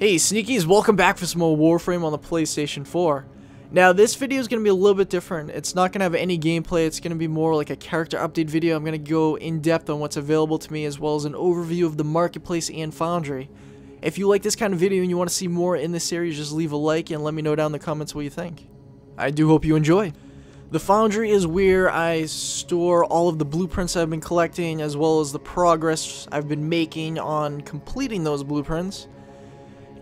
Hey Sneakies, welcome back for some more Warframe on the PlayStation 4. Now this video is going to be a little bit different. It's not going to have any gameplay, it's going to be more like a character update video. I'm going to go in depth on what's available to me as well as an overview of the marketplace and Foundry. If you like this kind of video and you want to see more in this series, just leave a like and let me know down in the comments what you think. I do hope you enjoy. The Foundry is where I store all of the blueprints I've been collecting as well as the progress I've been making on completing those blueprints.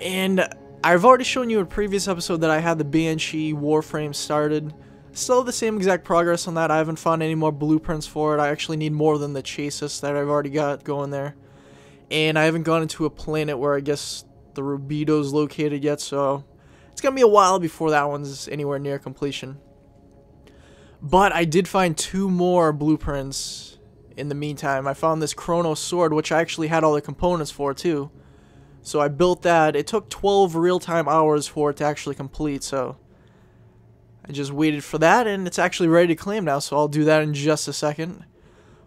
And I've already shown you in a previous episode that I had the Banshee Warframe started. Still the same exact progress on that. I haven't found any more blueprints for it. I actually need more than the Chasis that I've already got going there. And I haven't gone into a planet where I guess the Rubido's located yet, so it's going to be a while before that one's anywhere near completion. But I did find 2 more blueprints in the meantime. I found this Chrono Sword, which I actually had all the components for too. So I built that. It took 12 real-time hours for it to actually complete, so I just waited for that, and it's actually ready to claim now, so I'll do that in just a second.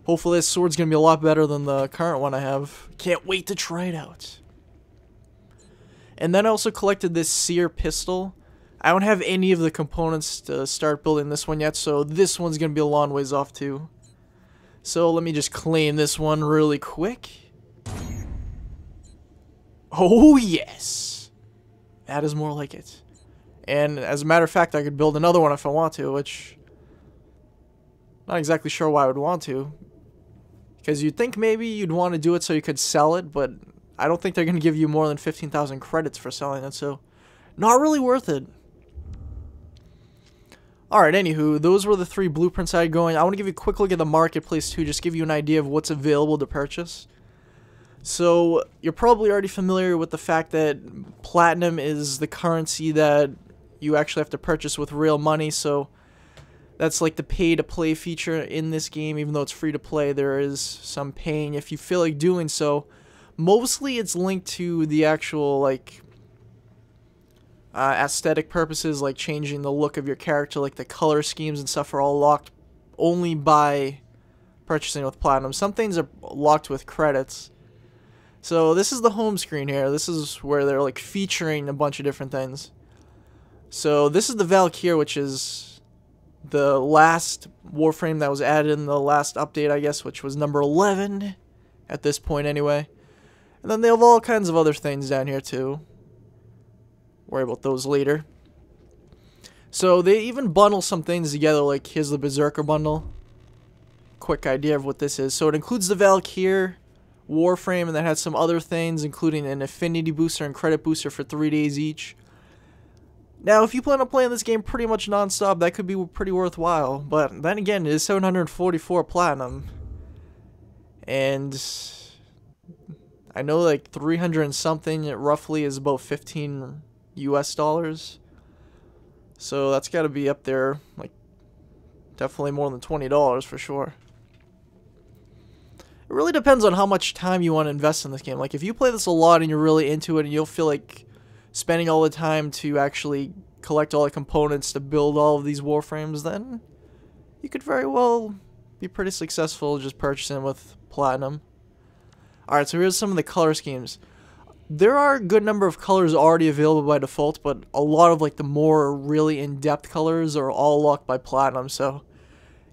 Hopefully this sword's going to be a lot better than the current one I have. Can't wait to try it out. And then I also collected this Seer pistol. I don't have any of the components to start building this one yet, so this one's going to be a long ways off too. So let me just claim this one really quick. Oh yes, that is more like it. And as a matter of fact, I could build another one if I want to, which not exactly sure why I would want to, because you'd think maybe you'd want to do it so you could sell it, but I don't think they're going to give you more than 15,000 credits for selling it, so not really worth it. Alright, anywho, those were the 3 blueprints I had going. I want to give you a quick look at the marketplace too, just give you an idea of what's available to purchase. So, you're probably already familiar with the fact that platinum is the currency that you actually have to purchase with real money, so that's like the pay-to-play feature in this game. Even though it's free to play, there is some paying if you feel like doing so. Mostly it's linked to the actual, like, aesthetic purposes, like changing the look of your character, like the color schemes and stuff are all locked only by purchasing with platinum. Some things are locked with credits. So this is the home screen here. This is where they're like featuring a bunch of different things. So this is the Valkyr, which is the last Warframe that was added in the last update, I guess, which was number 11 at this point anyway. And then they have all kinds of other things down here too. Worry about those later. So they even bundle some things together, like here's the Berserker bundle. Quick idea of what this is. So it includes the Valkyr Warframe, and that has some other things, including an affinity booster and credit booster for 3 days each. Now, if you plan on playing this game pretty much non-stop, that could be pretty worthwhile. But then again, it is 744 platinum, and I know like 300 and something roughly is about 15 US dollars. So that's got to be up there, like definitely more than $20 for sure. It really depends on how much time you want to invest in this game. Like, if you play this a lot and you're really into it and you'll feel like spending all the time to actually collect all the components to build all of these Warframes, then you could very well be pretty successful just purchasing with platinum. Alright, so here's some of the color schemes. There are a good number of colors already available by default, but a lot of like the more really in-depth colors are all locked by platinum, so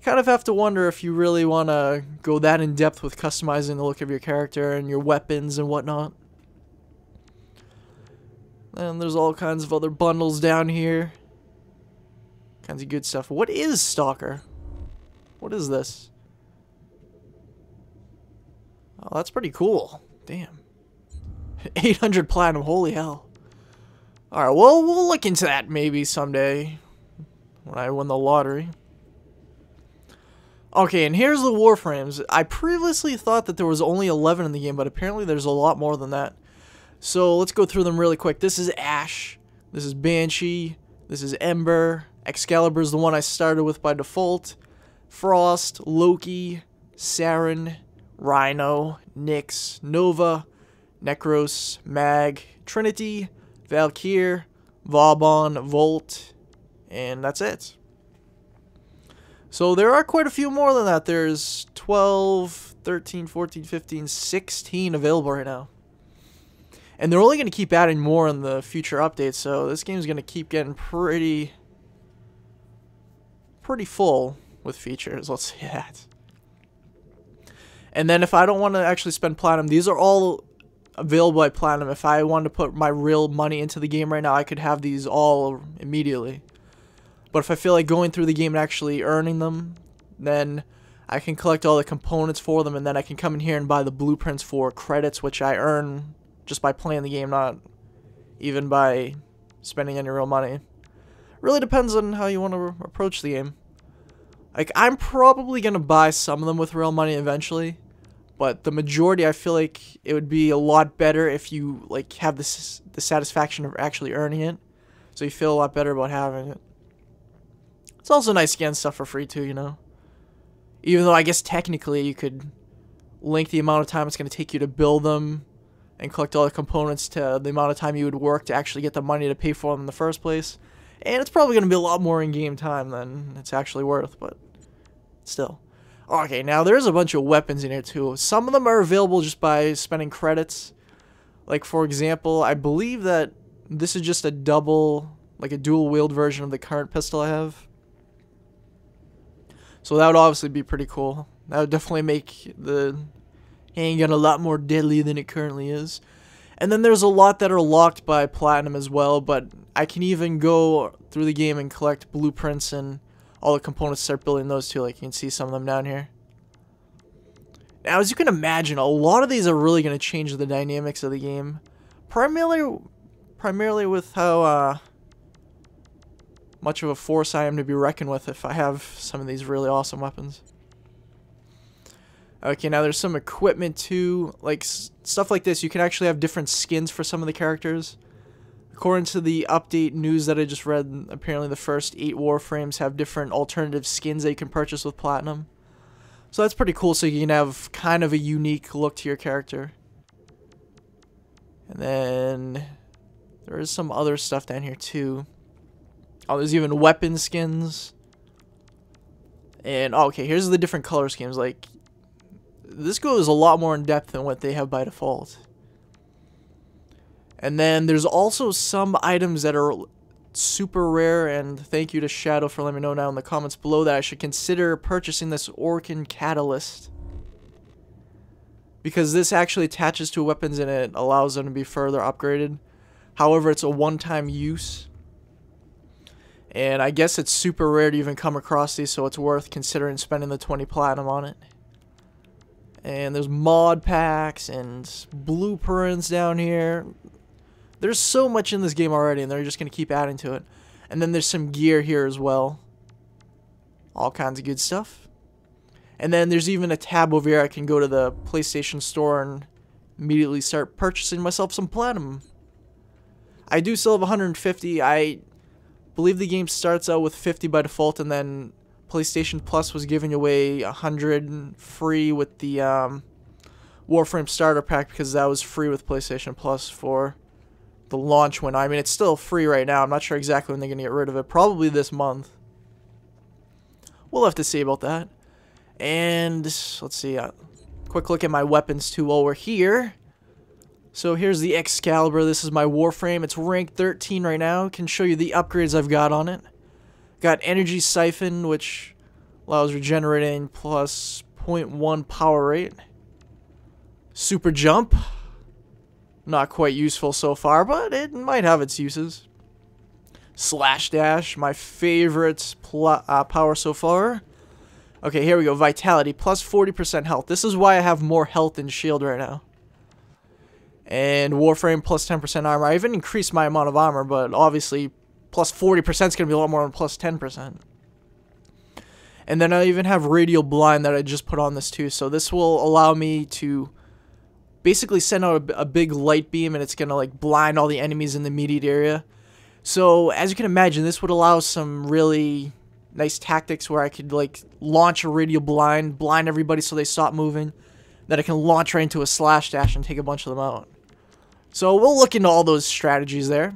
kind of have to wonder if you really want to go that in depth with customizing the look of your character and your weapons and whatnot. And there's all kinds of other bundles down here. Kinds of good stuff. What is Stalker? What is this? Oh, that's pretty cool. Damn. 800 platinum, holy hell. Alright, well, we'll look into that maybe someday when I win the lottery. Okay, and here's the Warframes. I previously thought that there was only 11 in the game, but apparently there's a lot more than that. So let's go through them really quick. This is Ash. This is Banshee. This is Ember. Excalibur is the one I started with by default. Frost, Loki, Saren, Rhino, Nyx, Nova, Necros, Mag, Trinity, Valkyr, Vauban, Volt, and that's it. So there are quite a few more than that. There's 12, 13, 14, 15, 16 available right now. And they're only going to keep adding more in the future updates, so this game's going to keep getting pretty full with features, let's say that. And then if I don't want to actually spend platinum, these are all available by platinum. If I wanted to put my real money into the game right now, I could have these all immediately. But if I feel like going through the game and actually earning them, then I can collect all the components for them, and then I can come in here and buy the blueprints for credits, which I earn just by playing the game, not even by spending any real money. Really depends on how you want to approach the game. Like, I'm probably going to buy some of them with real money eventually, but the majority, I feel like it would be a lot better if you, like, have the satisfaction of actually earning it, so you feel a lot better about having it. It's also nice to get stuff for free too, you know? Even though I guess technically you could link the amount of time it's going to take you to build them and collect all the components to the amount of time you would work to actually get the money to pay for them in the first place. And it's probably going to be a lot more in-game time than it's actually worth, but still. Okay, now there's a bunch of weapons in here too. Some of them are available just by spending credits. Like, for example, I believe that this is just a dual-wield version of the current pistol I have. So that would obviously be pretty cool. That would definitely make the handgun a lot more deadly than it currently is. And then there's a lot that are locked by platinum as well, but I can even go through the game and collect blueprints and all the components, start building those too. Like, you can see some of them down here. Now, as you can imagine, a lot of these are really going to change the dynamics of the game. Primarily with how much of a force I am to be reckoned with if I have some of these really awesome weapons. Okay, now there's some equipment too, like stuff like this. You can actually have different skins for some of the characters. According to the update news that I just read, apparently the first 8 Warframes have different alternative skins that you can purchase with platinum. So that's pretty cool, so you can have kind of a unique look to your character. And then there is some other stuff down here too. Oh, there's even weapon skins. And okay, here's the different color schemes. Like, this goes a lot more in depth than what they have by default. And then there's also some items that are super rare, and thank you to Shadow for letting me know now in the comments below that I should consider purchasing this Orokin catalyst, because this actually attaches to weapons and it allows them to be further upgraded. However, it's a one-time use, and I guess it's super rare to even come across these, so it's worth considering spending the 20 platinum on it. And there's mod packs and blueprints down here. There's so much in this game already, and they're just going to keep adding to it. And then there's some gear here as well. All kinds of good stuff. And then there's even a tab over here. I can go to the PlayStation Store and immediately start purchasing myself some platinum. I do still have 150. I believe the game starts out with 50 by default, and then PlayStation Plus was giving away 100 free with the Warframe Starter Pack, because that was free with PlayStation Plus for the launch window. I mean, it's still free right now. I'm not sure exactly when they're going to get rid of it. Probably this month. We'll have to see about that. And let's see. Quick look at my weapons too while we're here. So here's the Excalibur. This is my Warframe. It's rank 13 right now. Can show you the upgrades I've got on it. Got Energy Siphon, which allows regenerating plus 0.1 power rate. Super Jump. Not quite useful so far, but it might have its uses. Slash Dash, my favorite power so far. Okay, here we go. Vitality, plus 40% health. This is why I have more health than shield right now. And Warframe, plus 10% armor. I even increased my amount of armor, but obviously plus 40% is going to be a lot more than plus 10%. And then I even have Radial Blind that I just put on this too. So this will allow me to basically send out a big light beam, and it's going to like blind all the enemies in the immediate area. So as you can imagine, this would allow some really nice tactics where I could like launch a Radial Blind, blind everybody so they stop moving. Then I can launch right into a Slash Dash and take a bunch of them out. So we'll look into all those strategies there.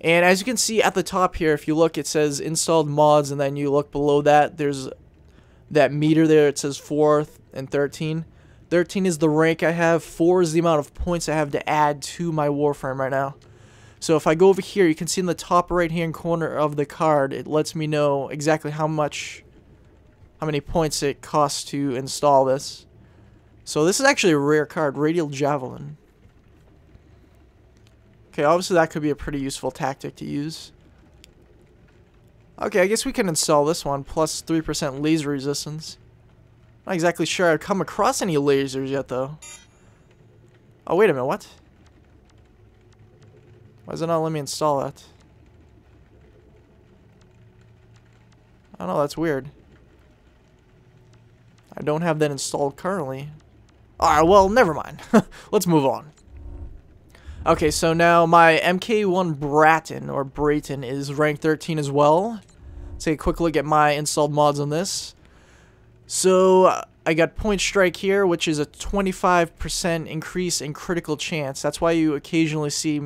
And as you can see at the top here, if you look, it says installed mods, and then you look below that, there's that meter there. It says 4 and 13. 13 is the rank I have. 4 is the amount of points I have to add to my Warframe right now. So if I go over here, you can see in the top right hand corner of the card, it lets me know exactly how many points it costs to install this. So this is actually a rare card, Radial Javelin. Okay, obviously that could be a pretty useful tactic to use. Okay, I guess we can install this one, plus 3% laser resistance. Not exactly sure I've come across any lasers yet, though. Oh, wait a minute, what? Why does it not let me install that? I don't know, that's weird. I don't have that installed currently. Alright, well, never mind. Let's move on. Okay, so now my MK1 Brayton is rank 13 as well. Let's take a quick look at my installed mods on this. So, I got Point Strike here, which is a 25% increase in critical chance. That's why you occasionally see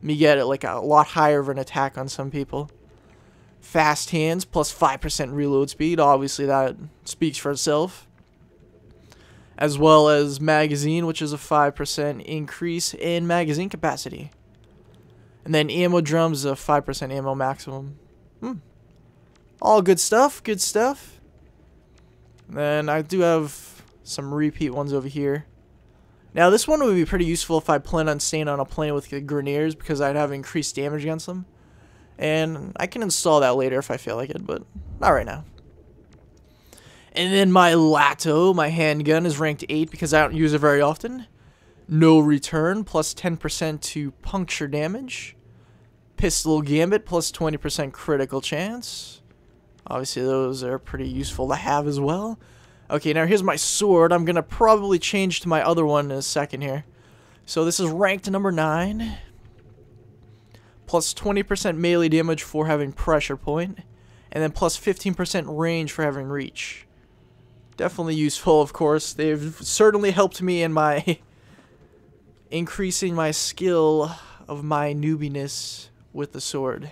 me get it like a lot higher of an attack on some people. Fast Hands, plus 5% reload speed. Obviously, that speaks for itself. As well as Magazine, which is a 5% increase in magazine capacity. And then Ammo Drums, a 5% ammo maximum. All good stuff, good stuff. And then I do have some repeat ones over here. Now, this one would be pretty useful if I plan on staying on a plane with the Grenadiers, because I'd have increased damage against them. And I can install that later if I feel like it, but not right now. And then my Lato, my handgun, is ranked 8 because I don't use it very often. No Return, plus 10% to puncture damage. Pistol Gambit, plus 20% critical chance. Obviously, those are pretty useful to have as well. Okay, now here's my sword. I'm going to probably change to my other one in a second here. So this is ranked number 9. Plus 20% melee damage for having Pressure Point. And then plus 15% range for having Reach. Definitely useful, of course. They've certainly helped me in my increasing my skill of my noobiness with the sword.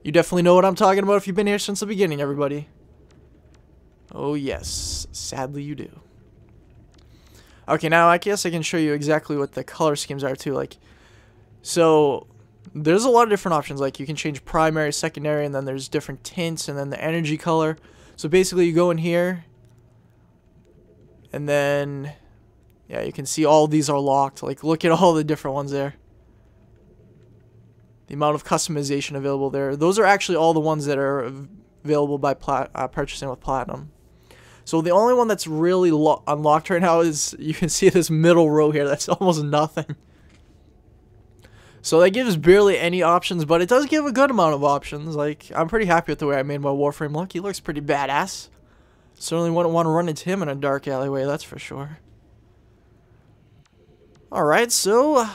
You definitely know what I'm talking about if you've been here since the beginning, everybody. Oh yes, sadly you do. Okay, now I guess I can show you exactly what the color schemes are too. Like, so there's a lot of different options. Like, you can change primary, secondary, and then there's different tints, and then the energy color. So basically, you go in here, and then yeah, you can see all these are locked. Like, look at all the different ones there. The amount of customization available there. Those are actually all the ones that are available by purchasing with Platinum. So the only one that's really unlocked right now is, you can see this middle row here. That's almost nothing. So that gives barely any options, but it does give a good amount of options. Like, I'm pretty happy with the way I made my Warframe look. He looks pretty badass. Certainly wouldn't want to run into him in a dark alleyway, that's for sure. Alright, so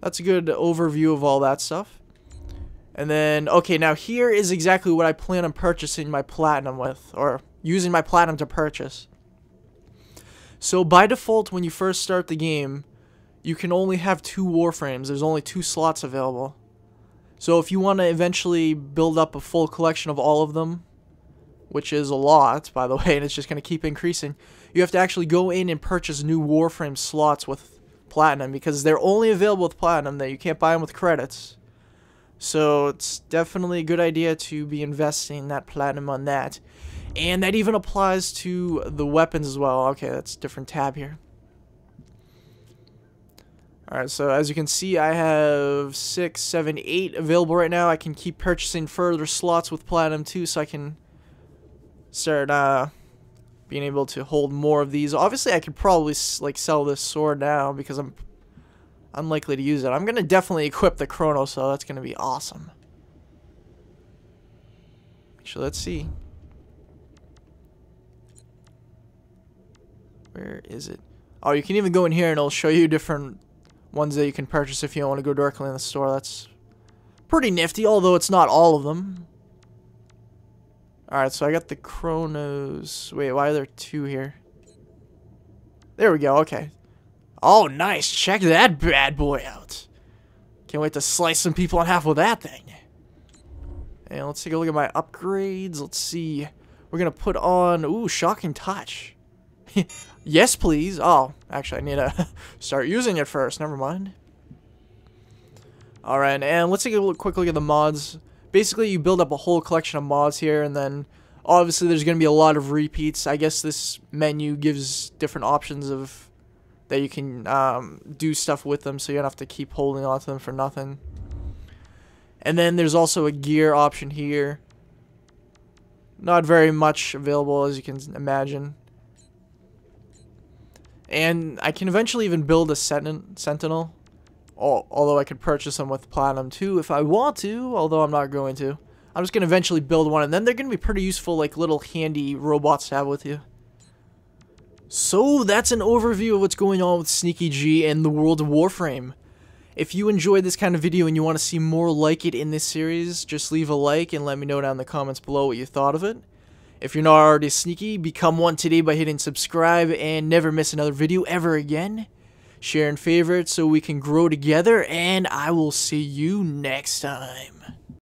that's a good overview of all that stuff. And then, okay, now here is exactly what I plan on purchasing my Platinum with, or using my Platinum to purchase. So by default, when you first start the game, you can only have 2 Warframes. There's only 2 slots available. So if you want to eventually build up a full collection of all of them, which is a lot, by the way, and it's just going to keep increasing, you have to actually go in and purchase new Warframe slots with Platinum, because they're only available with Platinum. That you can't buy them with credits. So it's definitely a good idea to be investing that Platinum on that. And that even applies to the weapons as well. Okay, that's a different tab here. Alright, so as you can see, I have 6, 7, 8 available right now. I can keep purchasing further slots with Platinum too, so I can start being able to hold more of these. Obviously, I could probably like sell this sword now because I'm unlikely to use it. I'm going to definitely equip the Chrono, so that's going to be awesome. Actually, let's see. Where is it? Oh, you can even go in here and it'll show you different ones that you can purchase if you don't want to go directly in the store. That's pretty nifty, although it's not all of them. Alright, so I got the Chronos. Wait, why are there 2 here? There we go, okay. Oh, nice. Check that bad boy out. Can't wait to slice some people in half with that thing. And let's take a look at my upgrades. Let's see. We're going to put on... Ooh, Shocking Touch. Yes, please. Oh, actually, I need to start using it first. Never mind. Alright, and let's take a quick look at the mods. Basically, you build up a whole collection of mods here, and then obviously there's going to be a lot of repeats. I guess this menu gives different options of that you can do stuff with them, so you don't have to keep holding on to them for nothing. And then there's also a gear option here. Not very much available, as you can imagine. And I can eventually even build a sentinel. Although I could purchase them with platinum too if I want to, although I'm not going to. I'm just going to eventually build one, and then they're going to be pretty useful, like little handy robots to have with you. So that's an overview of what's going on with Sneaky G and the world of Warframe. If you enjoyed this kind of video and you want to see more like it in this series, just leave a like and let me know down in the comments below what you thought of it. If you're not already sneaky, become one today by hitting subscribe and never miss another video ever again. Share and favorite so we can grow together, and I will see you next time.